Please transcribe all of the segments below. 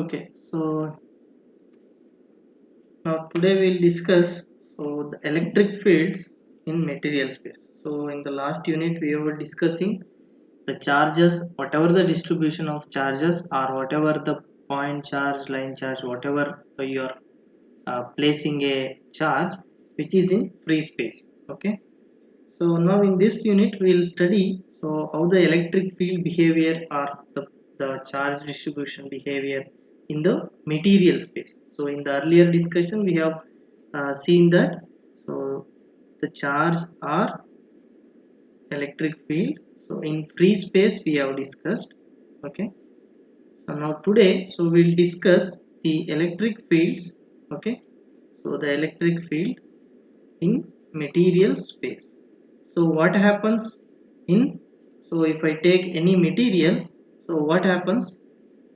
Okay, so now today we'll discuss the electric fields in material space. So in the last unit we were discussing the charges, whatever the distribution of charges or whatever the point charge, line charge, whatever you are placing a charge which is in free space. Okay, so now in this unit we will study how the electric field behavior or the charge distribution behavior in the material space. So in the earlier discussion we have seen that so the charge are electric field. So in free space we have discussed. Okay. So now today we'll discuss the electric fields. Okay. So the electric field in material space. So what happens in, so if I take any material, so what happens,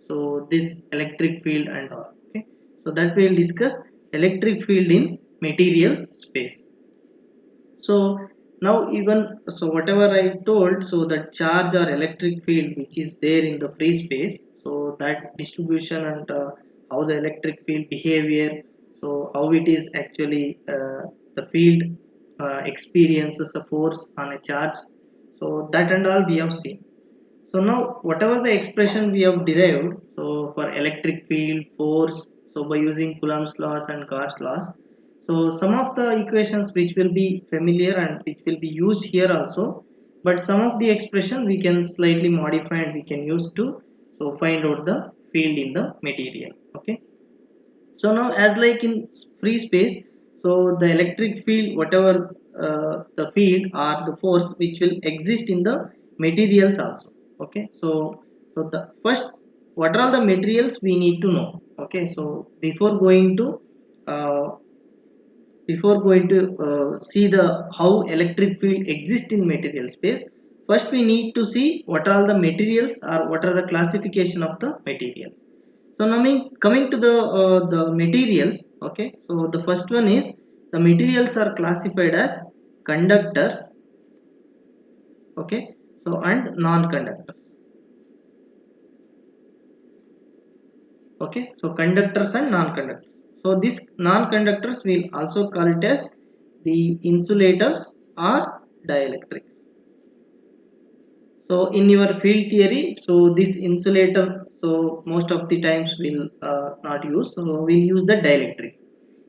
so this electric field and all. Okay, so that we'll discuss electric field in material space. So now even, so whatever I told, so the charge or electric field which is there in the free space, so that distribution and how the electric field behavior, so how it is actually the field experiences a force on a charge, so that and all we have seen. So now whatever the expression we have derived, so for electric field, force, so by using Coulomb's laws and Gauss laws, so some of the equations which will be familiar and which will be used here also, but some of the expression we can slightly modify and we can use to so find out the field in the material. Okay. So now as like in free space, so the electric field, whatever the field or the force which will exist in the materials also. Okay, so the first, what are all the materials we need to know. Okay, so uh, before going to see the how electric field exists in material space, first we need to see what are all the materials or what are the classification of the materials. So now coming to the materials. Okay, so the first one is the materials are classified as conductors. Okay, so and non-conductors. Okay, so conductors and non-conductors. So these non-conductors will also call it as the insulators or dielectrics. So in your field theory, so this insulator, so most of the times will not use, so we'll use the dielectrics.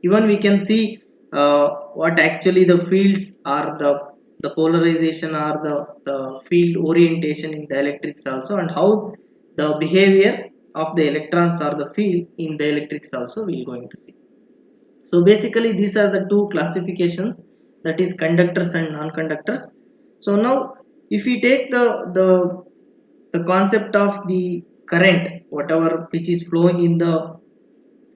Even we can see what actually the fields are, the polarization or the field orientation in dielectrics also, and how the behavior of the electrons or the field in dielectrics also we're going to see. So basically these are the two classifications, that is conductors and non-conductors. So now if we take the concept of the current, whatever which is flowing in the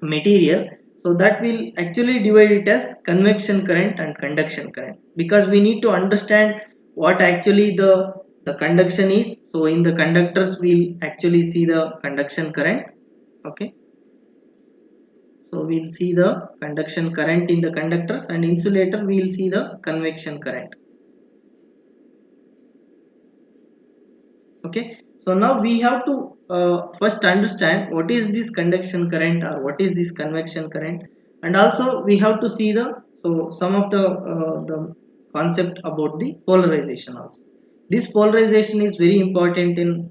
material, so that will actually divide it as convection current and conduction current, because we need to understand what actually the conduction is. So in the conductors we'll actually see the conduction current. Okay, so we'll see the conduction current in the conductors, and insulator we'll see the convection current. Okay, so now we have to first understand what is this conduction current or what is this convection current, and also we have to see the, so some of the concept about the polarization also. This polarization is very important in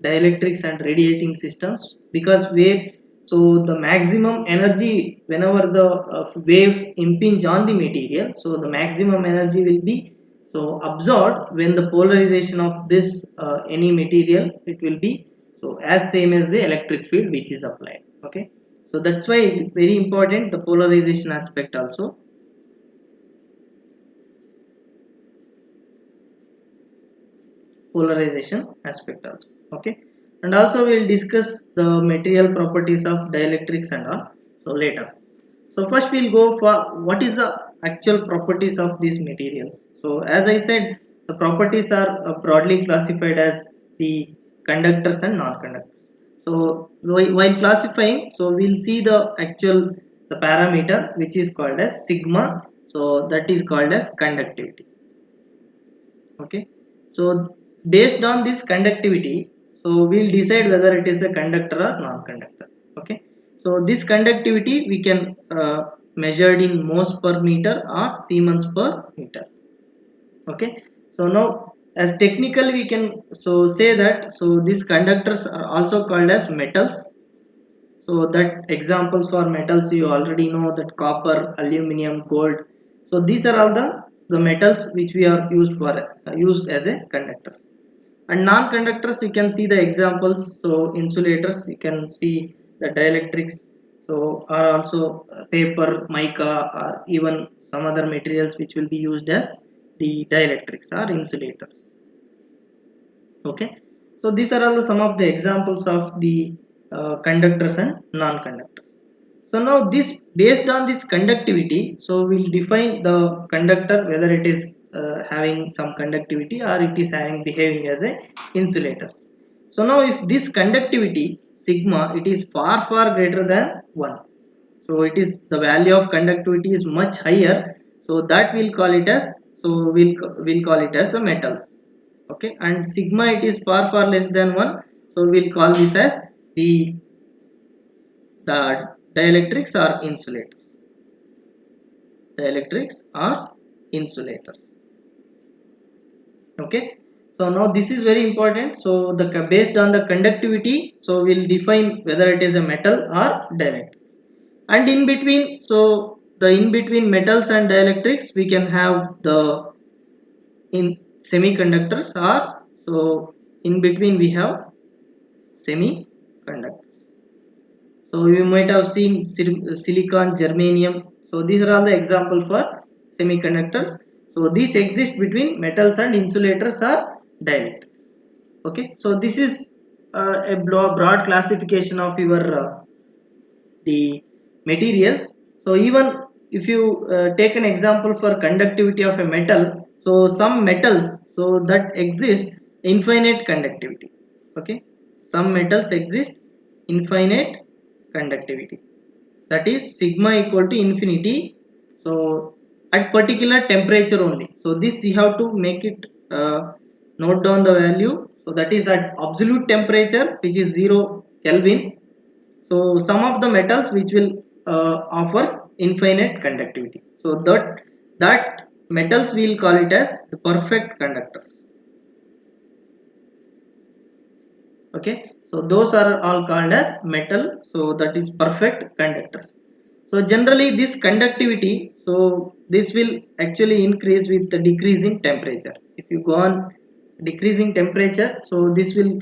dielectrics and radiating systems, because where, so the maximum energy whenever the waves impinge on the material, so the maximum energy will be so absorbed when the polarization of this any material, it will be so as same as the electric field which is applied. Okay, so that's why very important the polarization aspect also. Polarization aspect also. Okay, and also we'll discuss the material properties of dielectrics and all, so later. So first we'll go for what is the actual properties of these materials. So as I said, the properties are broadly classified as the conductors and non-conductors. So while classifying, so we'll see the actual the parameter which is called as sigma, so that is called as conductivity. Okay, so based on this conductivity, So we'll decide whether it is a conductor or non-conductor. Okay. So this conductivity we can measured in Mohs per meter or Siemens per meter. Okay. So now as technical we can so say that so these conductors are also called as metals. So that examples for metals you already know, that copper, aluminum, gold. So these are all the metals which we are used for used as a conductors. And non-conductors you can see the examples. So insulators you can see the dielectrics. So are also paper, mica, or even some other materials which will be used as the dielectrics or insulators. Okay. So these are all some of the examples of the conductors and non-conductors. So now this based on this conductivity, so we'll define the conductor whether it is having some conductivity or it is having behaving as a insulators. So now if this conductivity sigma it is far greater than 1, so it is the value of conductivity is much higher, so that we'll call it as, so we'll call it as the metals. Okay. And sigma it is far less than 1, so we'll call this as the dielectrics or insulators. Dielectrics or insulators. Okay. So now this is very important. So the based on the conductivity, so we'll define whether it is a metal or dielectrics. And in between, so the in between metals and dielectrics we can have the in semiconductors, or so in between we have semiconductors. So you might have seen silicon, germanium. So these are all the example for semiconductors. So these exist between metals and insulators or dielectrics. Okay. So this is a broad classification of your the materials. So even if you take an example for conductivity of a metal, so some metals so that exist infinite conductivity. Okay. Some metals exist infinite conductivity, that is sigma equal to infinity, so at particular temperature only. So this you have to make it note down the value, so that is at absolute temperature which is 0 Kelvin. So some of the metals which will offers infinite conductivity, so that metals we will call it as the perfect conductors. Okay. So those are all called as metal, so that is perfect conductors. So generally this conductivity, so this will actually increase with the decreasing temperature. If you go on decreasing temperature, so this will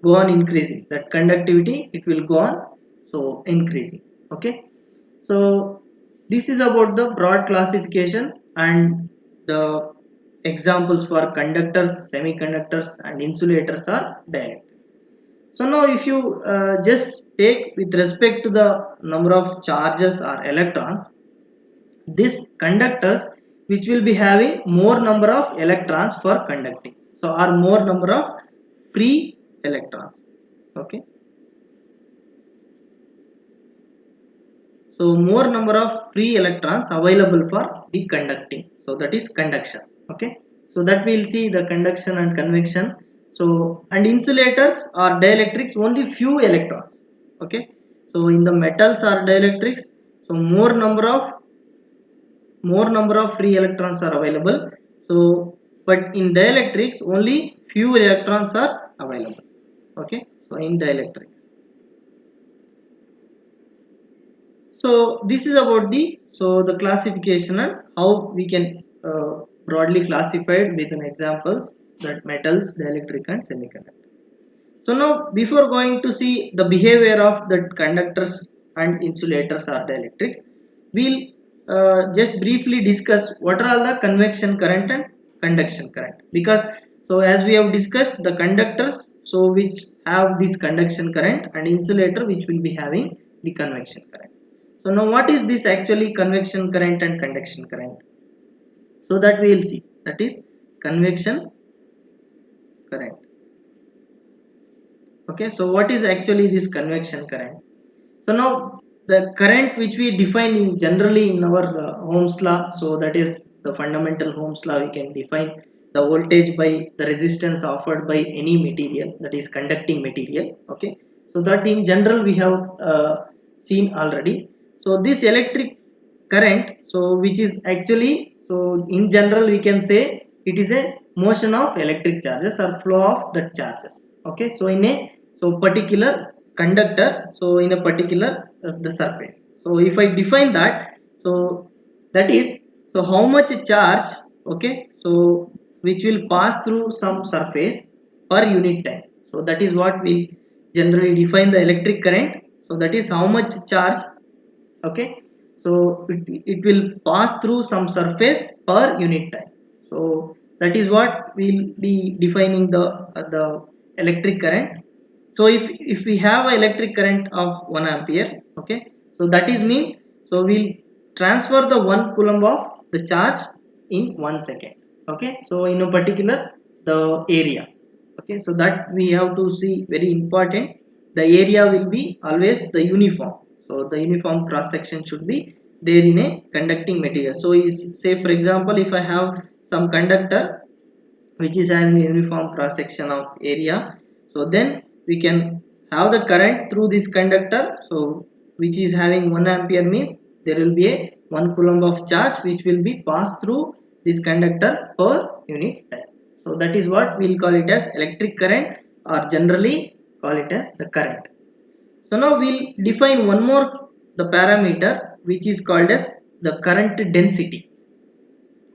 go on increasing, that conductivity it will go on so increasing. Okay. So this is about the broad classification and the examples for conductors, semiconductors and insulators are dielectrics. So now if you just take with respect to the number of charges or electrons, these conductors which will be having more number of electrons for conducting, so are more number of free electrons. Okay. So more number of free electrons available for the conducting, so that is conduction. Okay. So that we'll see the conduction and convection. So and insulators or dielectrics only few electrons. Okay. So in the metals or dielectrics, so more number of free electrons are available. So but in dielectrics only few electrons are available. Okay. So in dielectrics, so this is about the so the classification and how we can broadly classified with an examples, that metals, dielectric and semiconductor. So now before going to see the behavior of the conductors and insulators or dielectrics, we'll just briefly discuss what are all the convection current and conduction current. Because so as we have discussed the conductors, so which have this conduction current, and insulator which will be having the convection current. So now what is this actually convection current and conduction current? So that we will see, that is convection current. Okay. So what is actually this convection current? So now the current which we define in generally in our Ohm's law, so that is the fundamental Ohm's law we can define the voltage by the resistance offered by any material, that is conducting material. Okay, so that in general we have seen already. So this electric current, so which is actually, so in general we can say it is a motion of electric charges or flow of the charges. Okay, so in a, so particular conductor, so in a particular the surface. So if I define that, so that is, so how much charge, okay, so which will pass through some surface per unit time. So that is what we generally define the electric current. So that is how much charge, okay, so it will pass through some surface per unit time. So that is what we'll be defining the electric current. So if we have an electric current of 1 ampere, okay, so that is mean, so we'll transfer the 1 coulomb of the charge in 1 second. Okay, so in a particular the area. Okay, so that we have to see, very important, the area will be always the uniform. So the uniform cross section should be there in a conducting material. So is, say for example, if I have some conductor which is having a uniform cross section of area, so then we can have the current through this conductor, so which is having 1 ampere means there will be a 1 coulomb of charge which will be passed through this conductor per unit time. So that is what we'll call it as electric current, or generally call it as the current. So now we'll define one more the parameter which is called as the current density.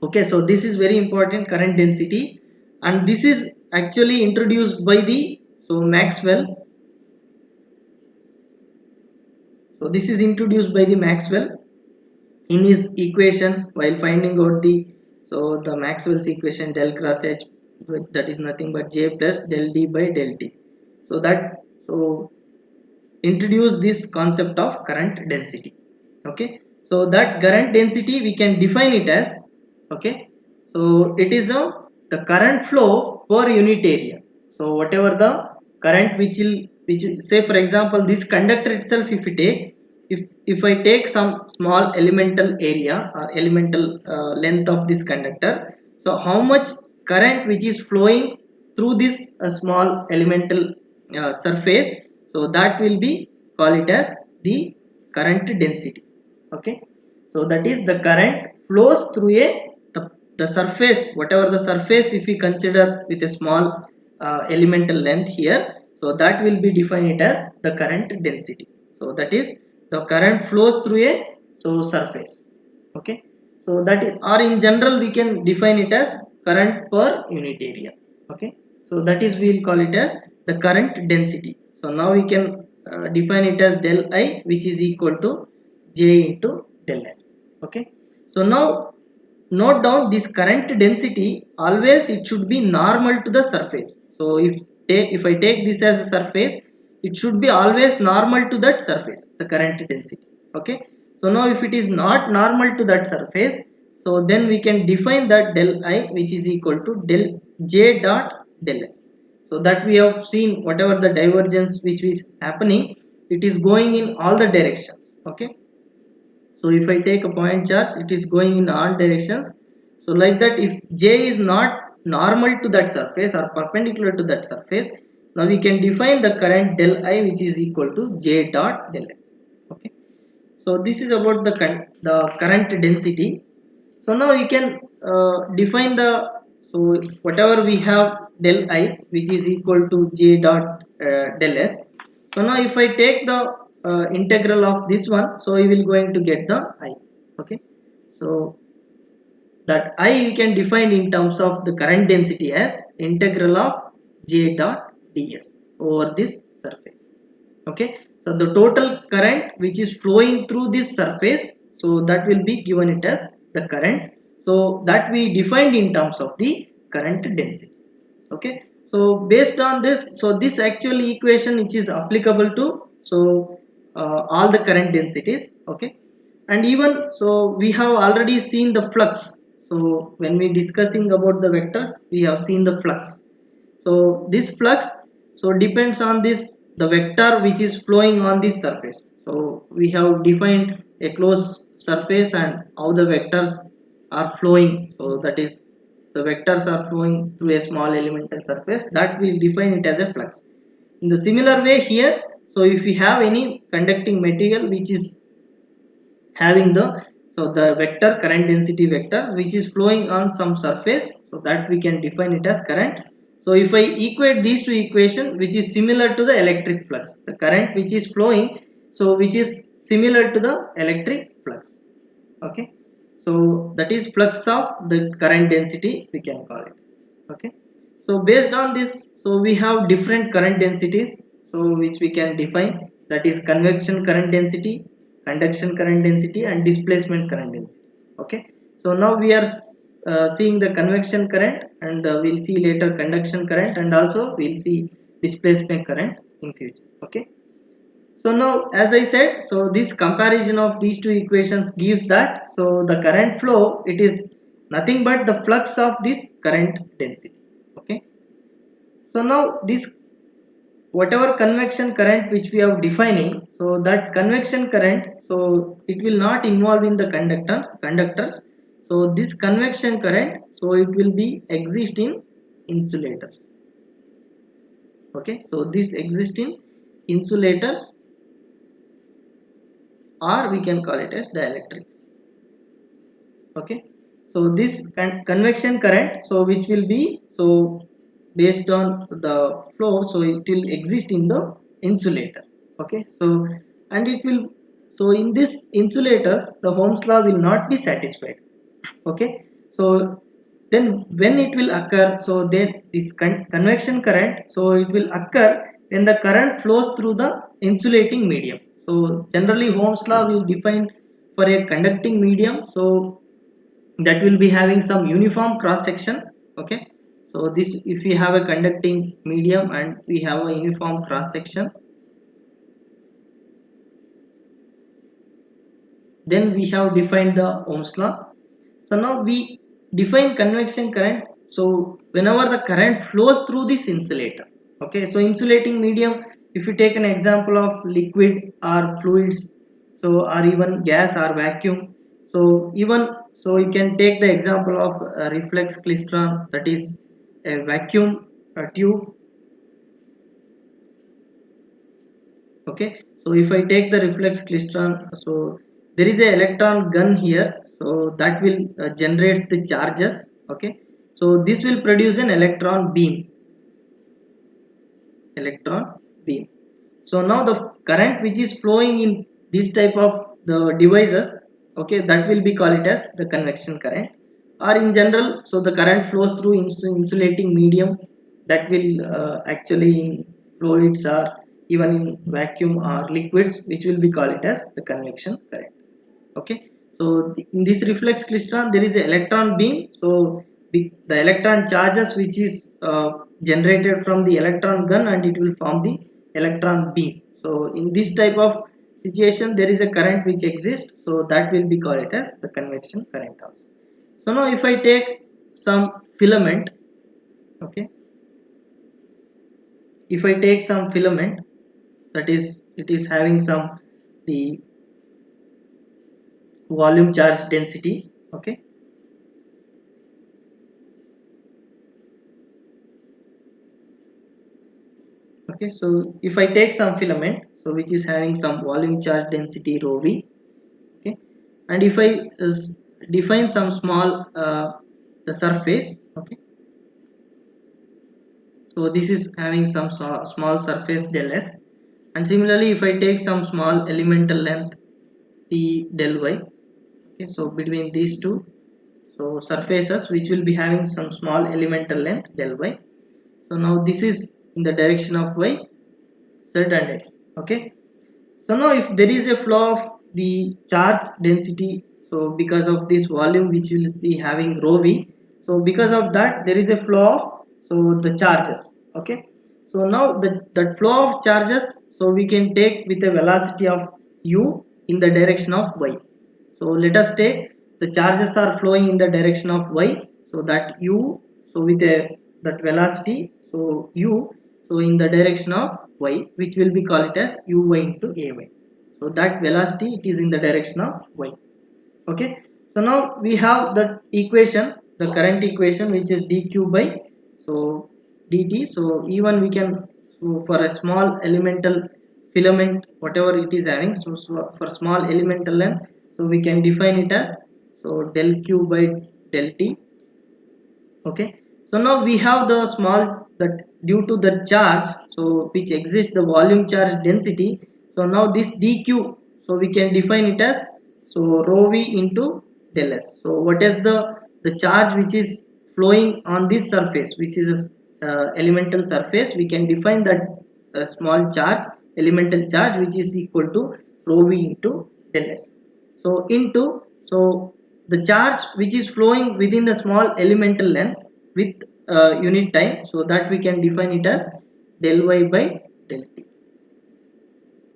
Okay, so this is very important, current density, and this is actually introduced by the, so Maxwell. So this is introduced by the Maxwell in his equation while finding out the, so the Maxwell's equation del cross H, that is nothing but J plus del D by del T. So that, so introduce this concept of current density. Okay, so that current density we can define it as, okay, so it is a, the current flow per unit area. So whatever the current which will, say for example this conductor itself, if we take, if I take some small elemental area or elemental length of this conductor, so how much current which is flowing through this small elemental surface, so that will be, call it as the current density. Okay, so that is the current flows through a, the surface, whatever the surface if we consider with a small elemental length here, so that will be defined it as the current density. So that is the current flows through a, so surface. Okay, so that is, or in general we can define it as current per unit area. Okay, so that is, we will call it as the current density. So now we can define it as del I, which is equal to J into del S. Okay, so now note down this current density, always it should be normal to the surface. So if I take this as a surface, it should be always normal to that surface, the current density. Okay, so now if it is not normal to that surface, so then we can define that del I, which is equal to del J dot del S. So that we have seen, whatever the divergence which is happening, it is going in all the directions. Okay, so if I take a point charge, it is going in all directions. So like that, if J is not normal to that surface or perpendicular to that surface, now we can define the current del I, which is equal to J dot del S. Okay, so this is about the current density. So now you can define the, so whatever we have del I, which is equal to J dot del S. So now if I take the integral of this one, so we will going to get the I. Okay, so that I we can define in terms of the current density as integral of J dot ds over this surface. Okay, so the total current which is flowing through this surface, so that will be given it as the current, so that we defined in terms of the current density. Okay, so based on this, so this actual equation which is applicable to, so all the current densities. Okay, and even so we have already seen the flux. So when we discussing about the vectors, we have seen the flux. So this flux, so depends on this, the vector which is flowing on this surface. So we have defined a closed surface and how the vectors are flowing. So that is the vectors are flowing through a small elemental surface, that will define it as a flux. In the similar way here, so if we have any conducting material which is having the vector current density vector which is flowing on some surface, so that we can define it as current. So if I equate these two equations, which is similar to the electric flux, the current which is flowing, so which is similar to the electric flux. Okay, so that is flux of the current density, we can call it. Okay, so based on this, so we have different current densities, so which we can define, that is convection current density, conduction current density, and displacement current density. Okay, so now we are seeing the convection current, and we'll see later conduction current, and also we'll see displacement current in future. Okay, so now as I said, so this comparison of these two equations gives that, so the current flow, it is nothing but the flux of this current density. Okay, so now this whatever convection current which we are defining, so that convection current, so it will not involve in the conductors. So this convection current, so it will be exist in insulators. Okay, so this exists in insulators, or we can call it as dielectrics. Okay, so this convection current, so which will be, so based on the flow, so it will exist in the insulator. Okay, so and it will, so in this insulators the Ohm's law will not be satisfied. Okay, so then when it will occur, so then this convection current, so it will occur when the current flows through the insulating medium. So generally Ohm's law will define for a conducting medium, so that will be having some uniform cross section. Okay, so this, if we have a conducting medium and we have a uniform cross section, then we have defined the Ohm's law. So now we define convection current, so whenever the current flows through this insulator. Okay, so insulating medium, if you take an example of liquid or fluids, so or even gas or vacuum, so even, so you can take the example of a reflex klystron, that is a vacuum tube. Okay, so if I take the reflex klystron, so there is a electron gun here, so that will generates the charges. Okay, so this will produce an electron beam. So now the current which is flowing in this type of the devices, okay, that will be called it as the convection current. Or in general, so the current flows through insulating medium, that will actually in fluids or even in vacuum or liquids, which will be called it as the convection current. Okay, so in this reflex klystron there is an electron beam, so the electron charges which is generated from the electron gun, and it will form the electron beam. So in this type of situation there is a current which exists, so that will be called it as the convection current also. So now if I take some filament, okay, if I take some filament, that is it is having some the volume charge density. Okay, okay, so if I take some filament, so which is having some volume charge density rho v. Okay, and if I define some small the surface. Okay, so this is having some small surface del s, and similarly if I take some small elemental length t del y. Okay, so between these two, so surfaces which will be having some small elemental length del y. So now this is in the direction of y, z and x. Okay, so now if there is a flow of the charge density, so because of this volume which will be having rho v, so because of that there is a flow of, so the charges. Okay, so now that flow of charges, so we can take with a velocity of u in the direction of y. So let us take the charges are flowing in the direction of y, so that u, so with a that velocity, so u, so in the direction of y, which will be called it as uy into ay. So that velocity, it is in the direction of y. Okay, so now we have that equation, the current equation, which is dq by so dt. So even we can, so for a small elemental filament whatever it is having, so for small elemental length, so we can define it as so del q by del t. Okay, so now we have the small, that due to the charge so which exists the volume charge density. So now this dq, so we can define it as so rho v into del s. So what is the charge which is flowing on this surface, which is a elemental surface, we can define that small charge, elemental charge, which is equal to rho v into del s. So into, so the charge which is flowing within the small elemental length with unit time, so that we can define it as del y by del t.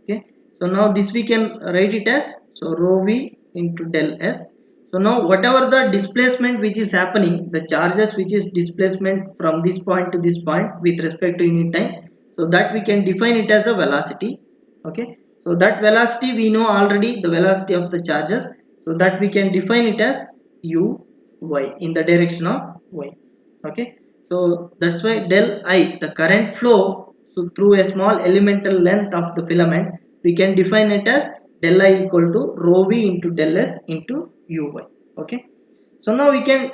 Okay, so now this we can write it as so rho v into del s. So now whatever the displacement which is happening, the charges which is displacement from this point to this point with respect to unit time, so that we can define it as a velocity. Okay, so that velocity we know already, the velocity of the charges, so that we can define it as u y in the direction of y. Okay, so that's why del I, the current flow, so through a small elemental length of the filament, we can define it as del I equal to rho v into del s into uy. Okay, so now we can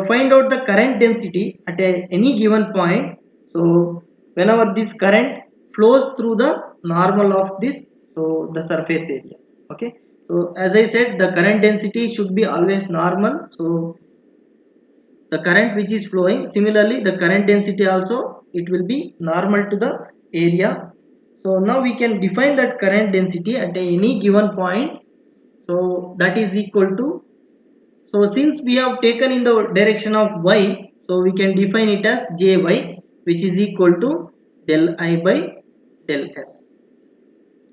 find out the current density at any given point. So whenever this current flows through the normal of this, so the surface area. Okay, so as I said, the current density should be always normal. So the current which is flowing, similarly the current density also, it will be normal to the area. So now we can define that current density at any given point, so that is equal to, so since we have taken in the direction of y, so we can define it as jy, which is equal to del I by del s.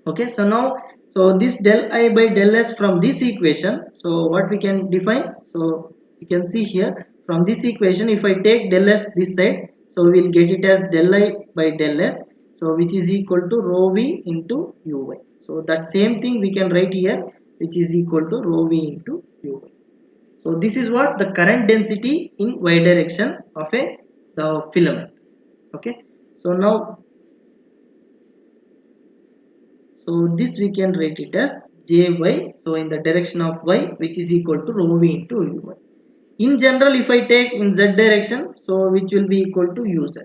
Okay, so now, so this del I by del s from this equation, so what we can define, so you can see here from this equation, if I take del s this side, so we will get it as del I by del s, so which is equal to rho v into uy. So that same thing we can write here, which is equal to rho v into uy. So this is what the current density in y direction of the filament. Okay, so now, so this we can write it as jy, so in the direction of y, which is equal to rho v into uy. In general, if I take in z direction, so which will be equal to uz.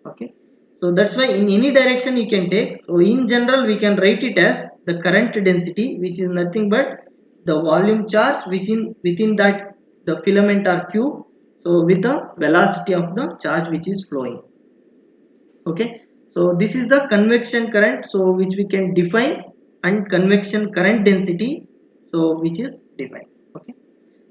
Okay, so that's why in any direction you can take. So in general, we can write it as the current density, which is nothing but the volume charge within that the filament or cube, so with the velocity of the charge which is flowing. Okay, so this is the convection current, so which we can define, and convection current density, so which is defined. Okay,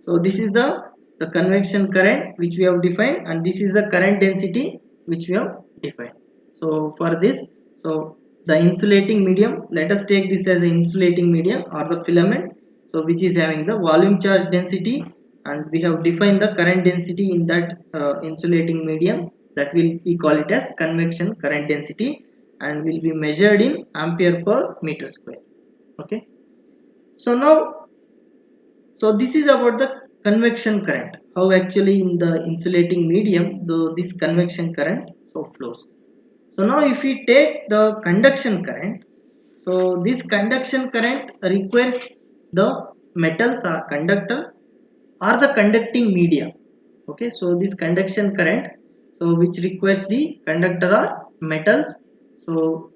so this is the convection current which we have defined, and this is the current density which we have defined. So for this, so the insulating medium, let us take this as an insulating medium or the filament, so which is having the volume charge density, and we have defined the current density in that insulating medium, that will we call it as convection current density, and will be measured in ampere per meter square. Okay, so now, so this is about the convection current, how actually in the insulating medium this convection current so flows. So now if we take the conduction current, so this conduction current requires the metals or conductors or the conducting media. Okay, so this conduction current, so which requires the conductor or metals. So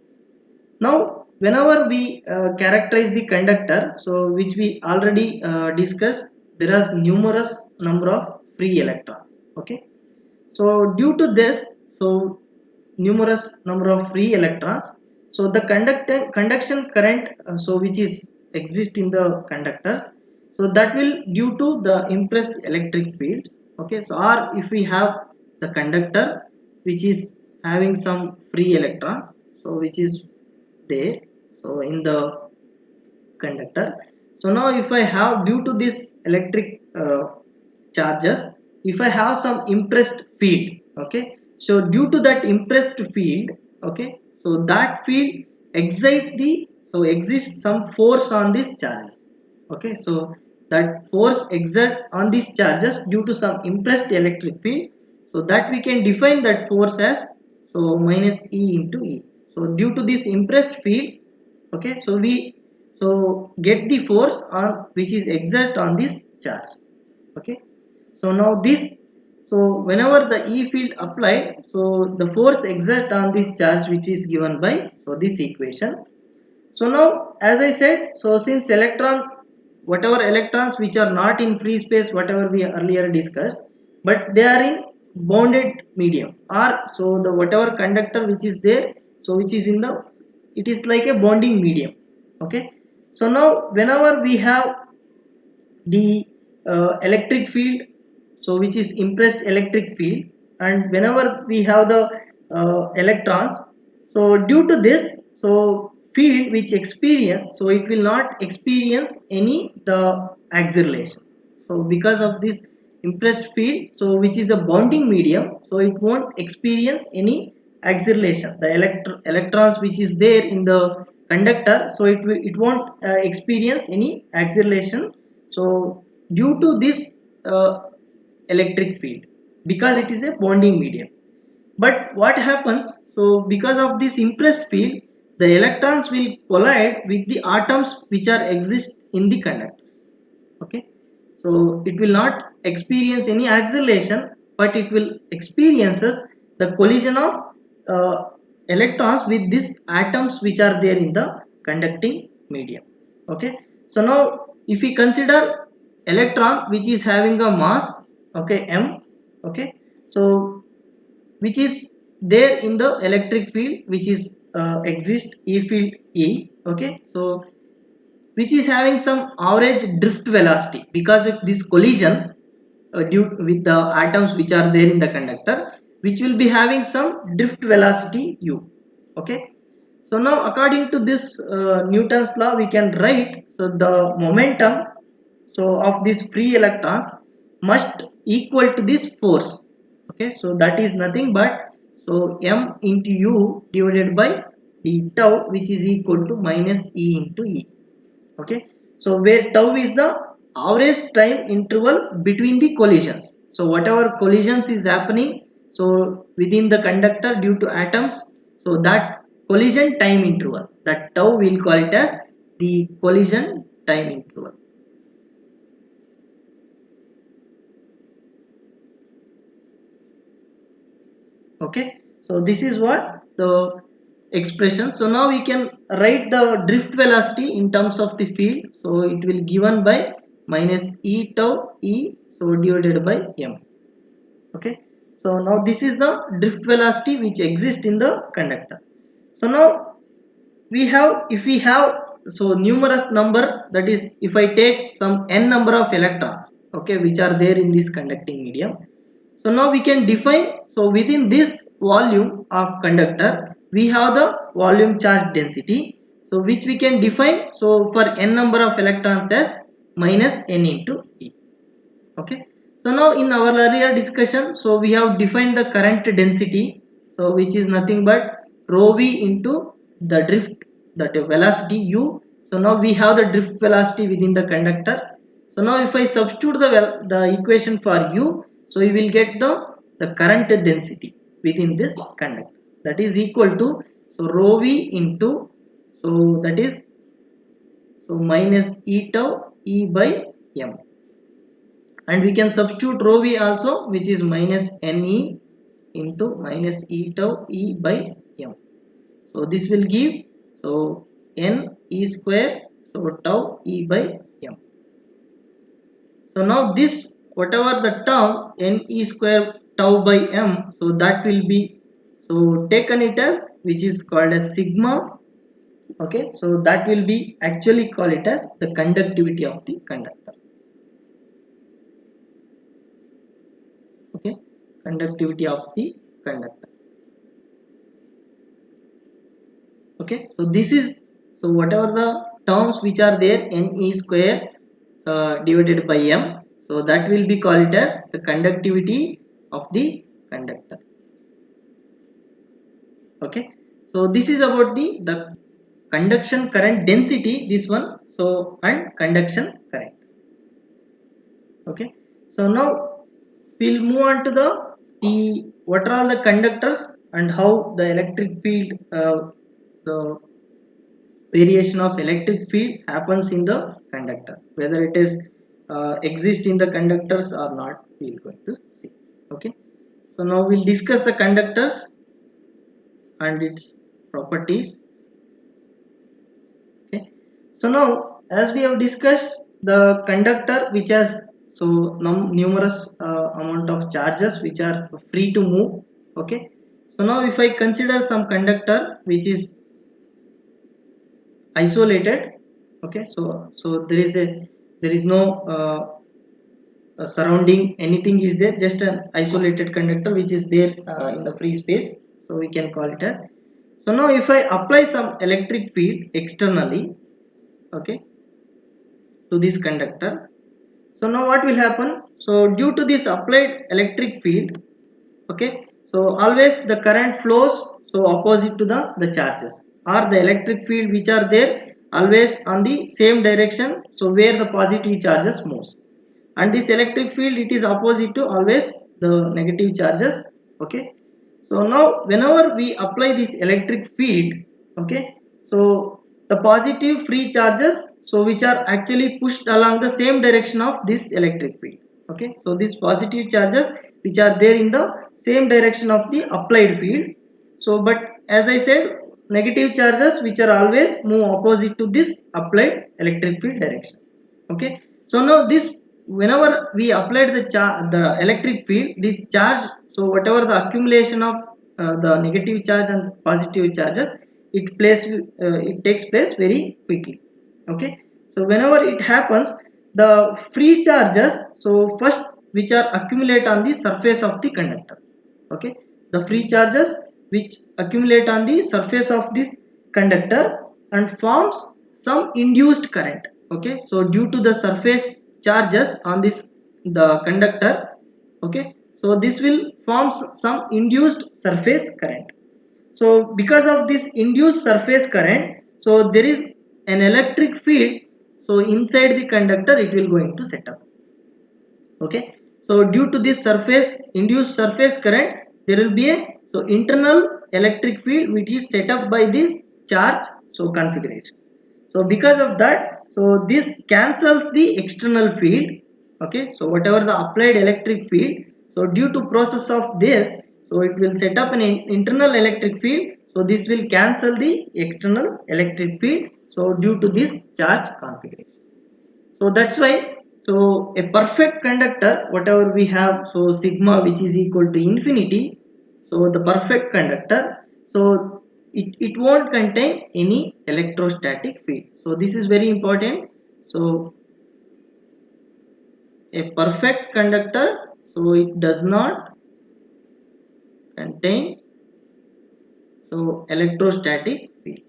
now whenever we characterize the conductor, so which we already discussed, there are numerous number of free electrons. Okay, so due to this, so numerous number of free electrons, so the conduction current, so which is exist in the conductors, so that will due to the impressed electric fields. Okay, so or if we have the conductor which is having some free electrons, so which is there, so in the conductor. So now if I have, due to this electric charges, if I have some impressed field, okay, so due to that impressed field, okay, so that field excite the, so exists some force on this charges. Okay, so that force exert on these charges due to some impressed electric field. So that we can define that force as so minus E into E. So due to this impressed field, okay, so we get the force on which is exert on this charge. Okay, so now this, so whenever the E field applied, so the force exert on this charge which is given by so this equation. So now as I said, so since whatever electrons which are not in free space, whatever we earlier discussed, but they are in bonded medium, or so the whatever conductor which is there, so which is in the, it is like a bonding medium. Okay, so now whenever we have the electric field, so which is impressed electric field, and whenever we have the electrons, so due to this, so field which experience, so it will not experience any the acceleration. So because of this impressed field, so which is a bonding medium, so it won't experience any acceleration. The electrons which is there in the conductor, so it won't experience any acceleration. So due to this uh, electric field, because it is a bonding medium. But what happens, so because of this impressed field, the electrons will collide with the atoms which are exist in the conductors. Okay, so it will not experience any acceleration, but it will experiences the collision of uh, electrons with these atoms which are there in the conducting medium. Okay, so now if we consider electron which is having a mass, okay, m, okay, so which is there in the electric field which is exist E field E. Okay, so which is having some average drift velocity, because of this collision due with the atoms which are there in the conductor, which will be having some drift velocity u. Okay, so now according to this Newton's law, we can write, so the momentum so of these free electrons must equal to this force. Okay, so that is nothing but so m into u divided by the tau, which is equal to minus E into E. Okay, so where tau is the average time interval between the collisions, so whatever collisions is happening so within the conductor due to atoms, so that collision time interval, that tau we'll call it as the collision time interval. Okay, so this is what the expression. So now we can write the drift velocity in terms of the field, so it will given by minus E tau E, so divided by m. Okay, so now this is the drift velocity which exists in the conductor. So now we have, if we have so numerous number, that is if I take some n number of electrons, okay, which are there in this conducting medium, so now we can define, so within this volume of conductor we have the volume charge density, so which we can define, so for n number of electrons as minus n into E. Okay, so now in our earlier discussion, so we have defined the current density, so which is nothing but rho v into the drift, that velocity u. So now we have the drift velocity within the conductor. So now if I substitute the equation for u, so we will get the current density within this conductor, that is equal to so rho v into, so that is so minus E tau E by m, and we can substitute rho v also, which is minus ne into minus E tau E by m. So this will give so n E square, so tau E by m. So now this, whatever the term n E square tau by m, so that will be so taken it as, which is called as sigma. Okay, so that will be actually call it as the conductivity of the conductor. Okay, conductivity of the conductor. Okay, so this is, so whatever the terms which are there ne square divided by m, so that will be called as the conductivity of the conductor. Okay, so this is about the conduction current density, this one, so and conduction current. Okay, so now we'll move on to the what are all the conductors and how the electric field, the variation of electric field happens in the conductor, whether it is exist in the conductors or not, we'll going to see. Okay, so now we'll discuss the conductors and its properties. Okay, so now as we have discussed the conductor which has so numerous amount of charges which are free to move. Okay, so now if I consider some conductor which is isolated. Okay, so there is no surrounding anything is there, just an isolated conductor which is there in the free space, so we can call it as. So now if I apply some electric field externally, okay, to this conductor, so now what will happen? So due to this applied electric field, okay, so always the current flows so opposite to the charges, or the electric field which are there always on the same direction, so where the positive charges moves, and this electric field it is opposite to always the negative charges. Okay, so now whenever we apply this electric field, okay, so the positive free charges so which are actually pushed along the same direction of this electric field. Okay, so these positive charges which are there in the same direction of the applied field, so but as I said, negative charges which are always move opposite to this applied electric field direction. Okay, so now this whenever we applied the electric field, this charge, so whatever the accumulation of the negative charge and positive charges, it takes place very quickly. Okay, so whenever it happens, the free charges so first which are accumulate on the surface of the conductor. Okay, the free charges which accumulate on the surface of this conductor and forms some induced current. Okay, so due to the surface charges on this the conductor, okay, so this will forms some induced surface current. So because of this induced surface current, so there is an electric field, so inside the conductor it will going to set up. Okay, so due to this surface induced surface current, there will be a so internal electric field which is set up by this charge so configuration. So because of that, so this cancels the external field. Okay, so whatever the applied electric field, so due to process of this, so it will set up an internal electric field, so this will cancel the external electric field, so due to this charge configuration. So that's why, so a perfect conductor whatever we have, so sigma which is equal to infinity, so the perfect conductor, so it won't contain any electrostatic field. So this is very important. So a perfect conductor, so it does not contain so electrostatic field.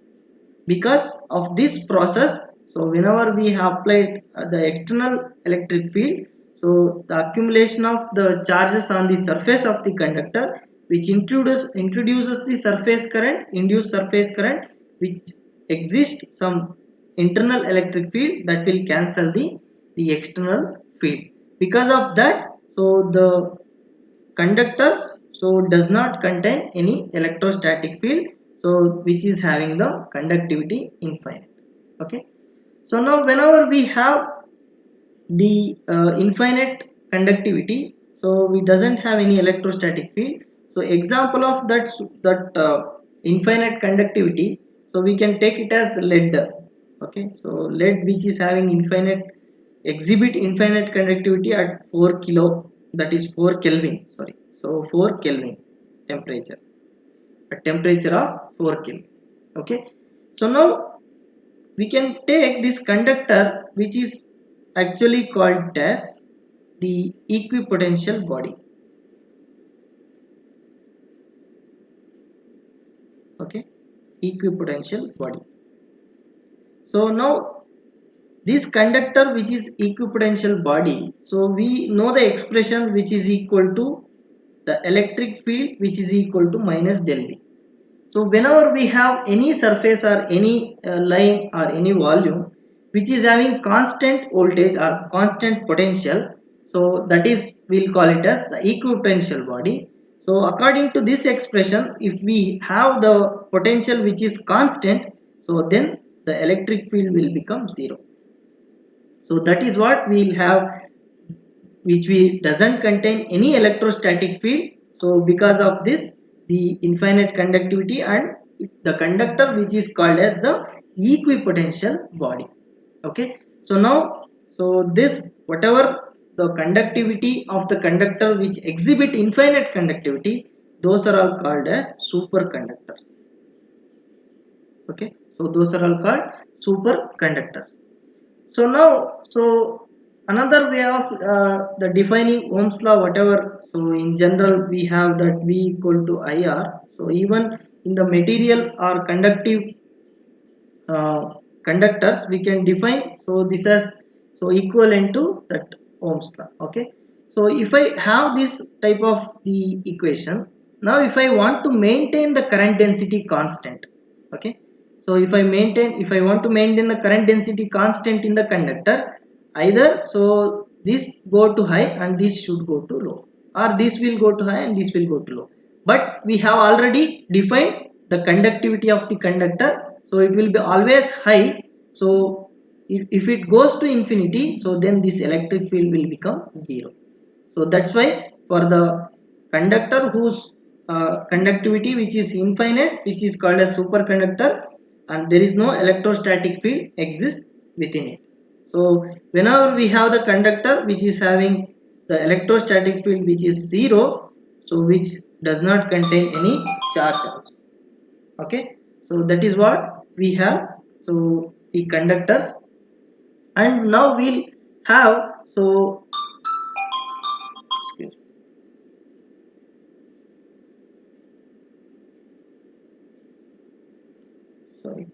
Because of this process, so whenever we have applied the external electric field, so the accumulation of the charges on the surface of the conductor which introduces the surface current, induced surface current, which exists some internal electric field that will cancel the external field. Because of that, so the conductors so does not contain any electrostatic field, so which is having the conductivity infinite. Okay, so now whenever we have the infinite conductivity, so we doesn't have any electrostatic field. So example of that infinite conductivity, so we can take it as lead. Okay, so lead which is having infinite exhibit infinite conductivity at 4 kilo, that is 4 kelvin, sorry, so 4 kelvin temperature, a temperature of 4 kelvin. Okay, so now we can take this conductor which is actually called as the equipotential body. Okay, equipotential body. So now this conductor which is equipotential body, so we know the expression which is equal to the electric field which is equal to minus del V. So whenever we have any surface or any line or any volume which is having constant voltage or constant potential, So that is, we'll call it as the equipotential body. So according to this expression, if we have the potential which is constant, so then the electric field will become zero. So that is what we'll have, which we doesn't contain any electrostatic field. So because of this, the infinite conductivity and the conductor which is called as the equipotential body. Okay, so now, so this whatever the conductivity of the conductor which exhibit infinite conductivity, those are all called as superconductors. Okay, so those are all called superconductors. So now, so another way of the defining Ohm's law, whatever, so in general we have that V equal to IR. So even in the material or conductive conductors we can define, so this as, so equivalent to that Ohm's law. Okay, so if I have this type of the equation, now if I want to maintain the current density constant. Okay, so if I want to maintain the current density constant in the conductor, either so this go to high and this should go to low, or this will go to high and this will go to low. But we have already defined the conductivity of the conductor, so it will be always high. So if it goes to infinity, so then this electric field will become zero. So that's why for the conductor whose conductivity which is infinite, which is called as superconductor, and there is no electrostatic field exists within it. So whenever we have the conductor which is having the electrostatic field which is zero, so which does not contain any charge also. Okay, so that is what we have, so the conductors. And now we'll have, so excuse, sorry.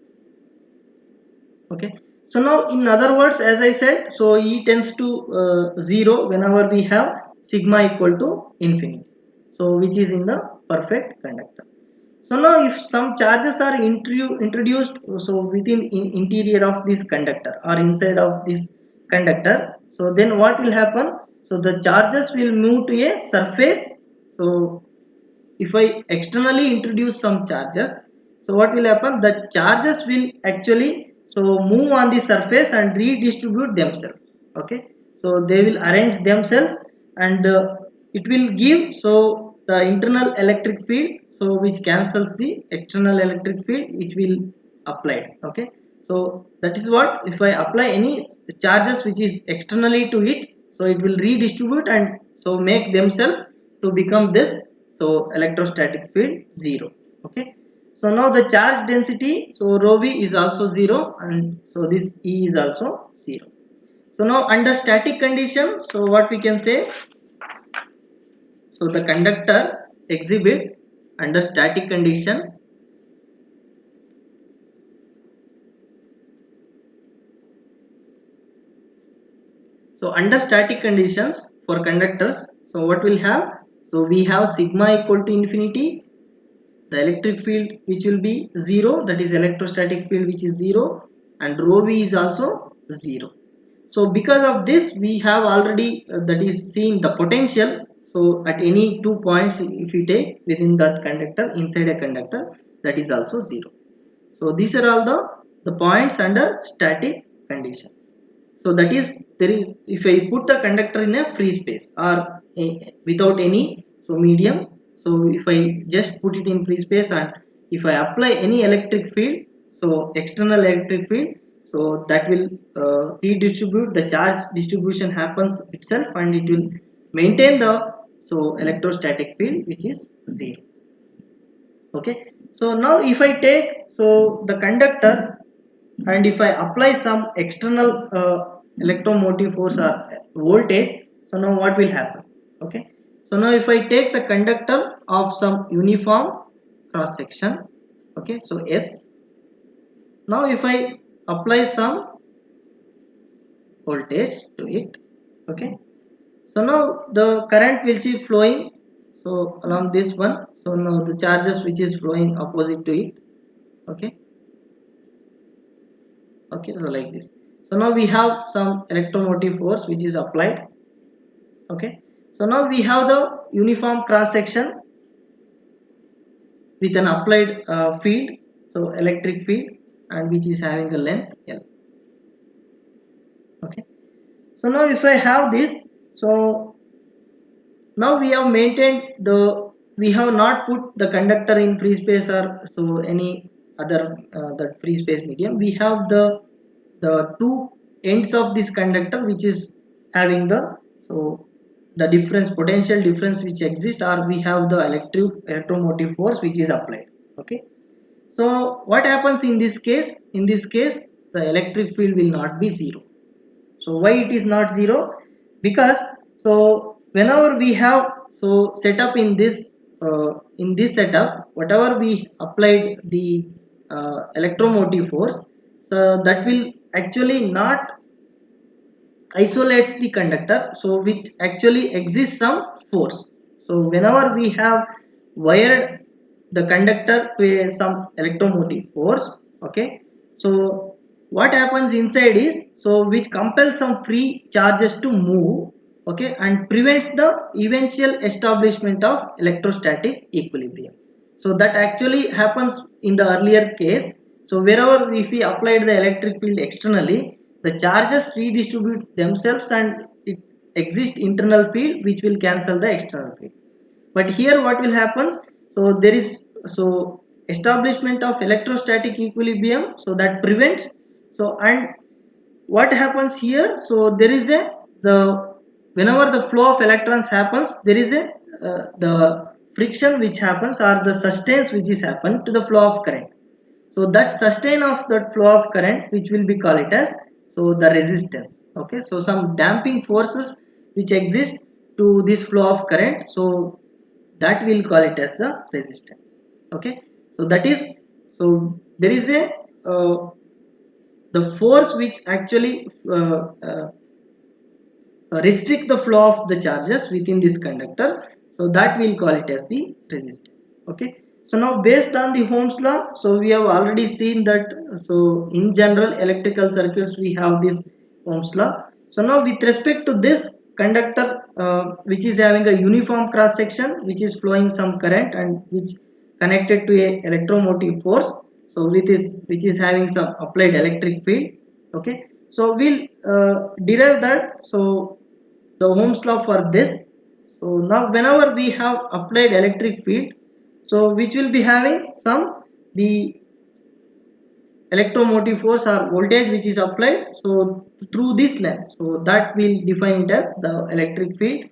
Okay, so now in other words, as I said, so E tends to 0 whenever we have sigma equal to infinity, so which is in the perfect conductor. So now if some charges are introduced, so within interior of this conductor or inside of this conductor, so then what will happen? So the charges will move to a surface. So if I externally introduce some charges, so what will happen? The charges will actually so move on the surface and redistribute themselves. Okay, so they will arrange themselves, and it will give so the internal electric field, so which cancels the external electric field which will applied. Okay, so that is what, if I apply any charges which is externally to it, so it will redistribute and so make themselves to become this, so electrostatic field zero. Okay, so now the charge density, so rho v is also zero, and so this E is also zero. So now under static condition, so what we can say, so the conductor exhibit under static condition. So under static conditions for conductors, so what we'll have, so we have sigma equal to infinity, the electric field which will be zero, that is electrostatic field which is zero, and rho v is also zero. So because of this we have already that is seen the potential. So at any 2 points if we take within that conductor, inside a conductor, that is also zero. So these are all the points under static condition. So that is, there is, if I put the conductor in a free space or without any so medium, so if I just put it in free space and if I apply any electric field, so external electric field, so that will redistribute, the charge distribution happens itself and it will maintain the so electrostatic field which is zero. Okay, so now if I take so the conductor and if I apply some external electromotive force or voltage, so now what will happen? Okay, so now if I take the conductor of some uniform cross section, okay, so S, now if I apply some voltage to it, okay, so now the current will be flowing so along this one, so now the charges which is flowing opposite to it. Okay, okay, so like this. So now we have some electromotive force which is applied. Okay, so now we have the uniform cross section with an applied field, so electric field, and which is having a length L. Okay, so now if I have this, so now we have maintained the, we have not put the conductor in free space or so any other that free space medium. We have the two ends of this conductor which is having the, so the difference, potential difference which exists, or we have the electromotive force which is applied. Okay, so what happens in this case? In this case the electric field will not be zero. So why it is not zero? Because, so whenever we have, so set up in this setup, whatever we applied the electromotive force, so that will actually not isolates the conductor, so which actually exists some force. So whenever we have wired the conductor to some electromotive force, okay, so what happens inside is, so which compels some free charges to move, okay, and prevents the eventual establishment of electrostatic equilibrium. So that actually happens in the earlier case. So wherever if we applied the electric field externally, the charges redistribute themselves and it exists internal field which will cancel the external field. But here what will happen? So there is, so establishment of electrostatic equilibrium, so that prevents. So and what happens here? So there is a, the, whenever the flow of electrons happens, there is a the friction which happens, or the sustains which is happen to the flow of current. So that sustain of that flow of current which will be called it as, so the resistance. Okay, so some damping forces which exist to this flow of current, so that will call it as the resistance. Okay, so that is, so there is a the force which actually restrict the flow of the charges within this conductor, so that we'll call it as the resistance. Okay, so now based on the Ohm's law, so we have already seen that, so in general electrical circuits we have this Ohm's law. So now with respect to this conductor, which is having a uniform cross section, which is flowing some current and which connected to a electromotive force, so with this which is having some applied electric field. Okay, so we'll derive that, so the Ohm's law for this. So now whenever we have applied electric field, so which will be having some the electromotive force or voltage which is applied, so through this length, so that will define it as the electric field.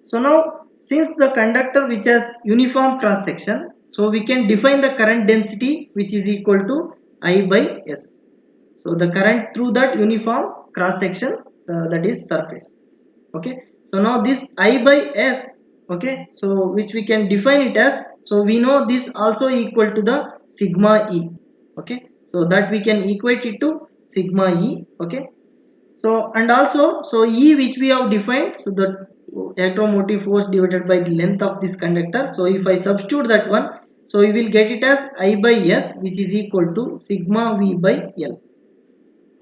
So now since the conductor which has uniform cross section, so we can define the current density which is equal to I by S. So the current through that uniform cross section, that is surface. Okay, so now this I by S, okay, so which we can define it as, so we know this also equal to the sigma E. Okay, so that we can equate it to sigma E. Okay, so and also, so E which we have defined, so the electromotive force divided by the length of this conductor, so if I substitute that one, so we will get it as I by S which is equal to sigma V by L.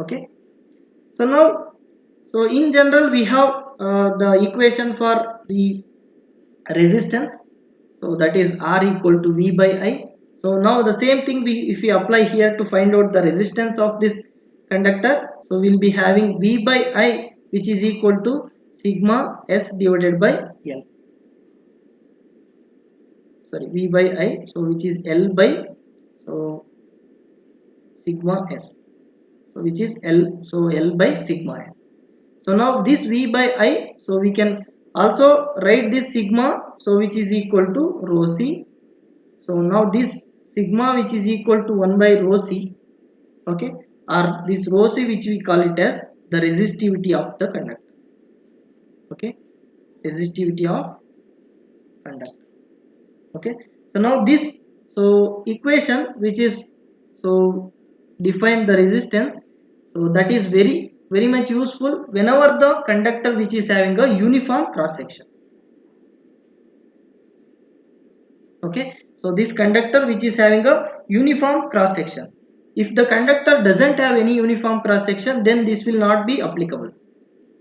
Okay, so now, so in general we have the equation for the resistance, so that is R equal to V by I. So now the same thing we, if we apply here to find out the resistance of this conductor, so we'll be having V by I which is equal to sigma S divided by L. Sorry, V by I, so which is L by, so sigma S, so which is L, so L by sigma S. So now this V by I, so we can also write this sigma, so which is equal to rho C. So now this sigma which is equal to 1 by rho C, okay, or this rho C which we call it as the resistivity of the conductor. Okay, resistivity of conductor. Okay, so now this, so equation which is, so define the resistance, so that is very much useful whenever the conductor which is having a uniform cross section. Okay, so this conductor which is having a uniform cross section, if the conductor doesn't have any uniform cross section, then this will not be applicable.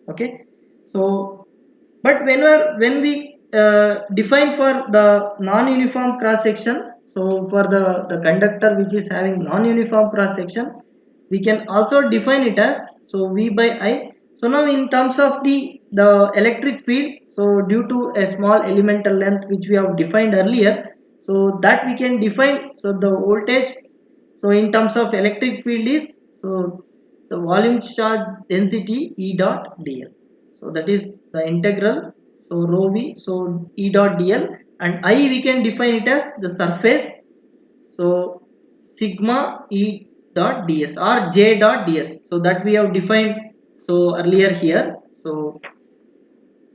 Okay, so But when we define for the non-uniform cross section, so for the conductor which is having non-uniform cross section, we can also define it as so V by I. So now in terms of the electric field, so due to a small elemental length which we have defined earlier, so that we can define so the voltage. So in terms of electric field is so the volume charge density E dot dl. So that is the integral. So rho v, so E dot dl, and I we can define it as the surface. So sigma E dot ds or J dot ds. So that we have defined so earlier here. So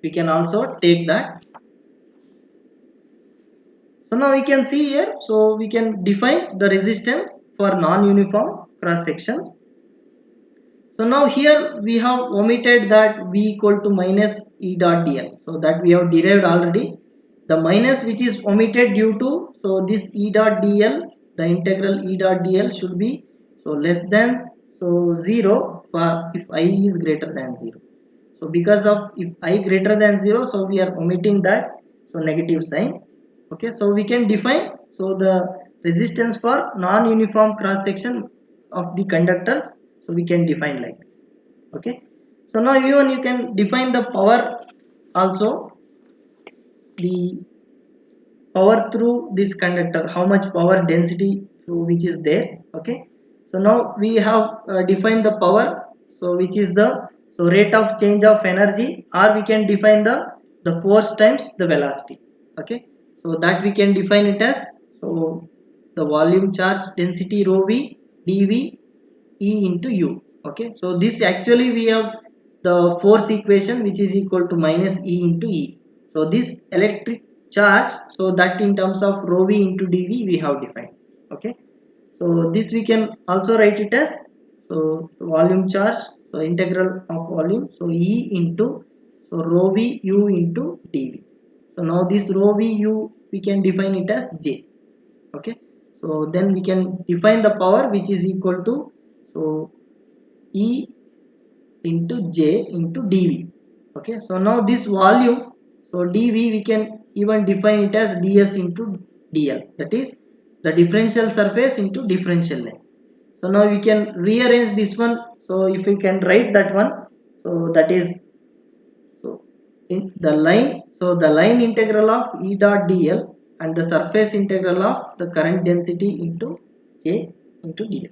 we can also take that. So now we can see here. So we can define the resistance for non-uniform cross sections. So now here we have omitted that V equal to minus E dot dl. So that we have derived already. The minus which is omitted due to so this E dot dl, the integral E dot dl should be so less than so 0 for if I is greater than 0. So because of if I greater than 0, so we are omitting that so negative sign. Okay, so we can define so the resistance for non-uniform cross section of the conductors. So we can define like this. Okay, so now even you can define the power also, the power through this conductor, how much power density which is there. Okay, so now we have defined the power, so which is the so rate of change of energy, or we can define the force times the velocity. Okay, so that we can define it as so the volume charge density rho v dv E into u. Okay, so this actually we have the force equation which is equal to minus E into E. So this electric charge, so that in terms of rho v into dv we have defined. Okay, so this we can also write it as so volume charge, so integral of volume, so E into so rho v u into dv. So now this rho v u we can define it as J. Okay, so then we can define the power which is equal to so E into J into dv. Okay, so now this volume, so dv we can even define it as ds into dl, that is the differential surface into differential length. So now we can rearrange this one. So if we can write that one, so that is so in the line, so the line integral of E dot dl and the surface integral of the current density into J into ds.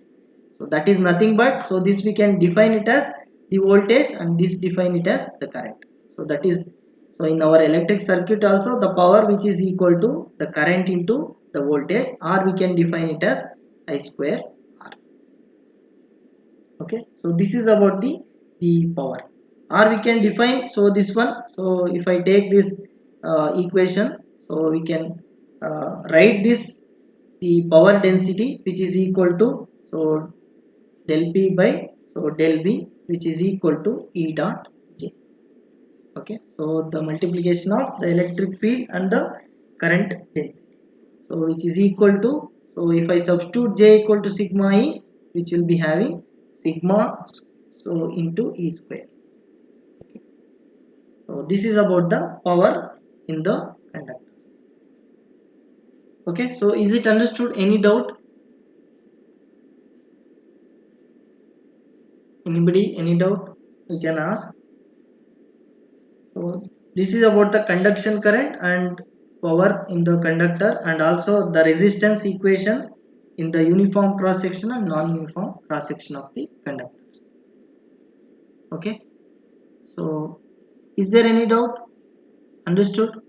So that is nothing but so this we can define it as the voltage and this define it as the current. So that is so in our electric circuit also the power which is equal to the current into the voltage, or we can define it as I square R. Okay, so this is about the power, or we can define so this one. So if I take this equation, so we can write this the power density which is equal to so del p by so del v which is equal to E dot J. Okay, so the multiplication of the electric field and the current density, so which is equal to so if I substitute J equal to sigma E, which will be having sigma so into E square. Okay, so this is about the power in the conductor. Okay, so is it understood? Any doubt? Anybody, any doubt you can ask. So this is about the conduction current and power in the conductor, and also the resistance equation in the uniform cross section and non-uniform cross section of the conductors. Okay, so is there any doubt? Understood?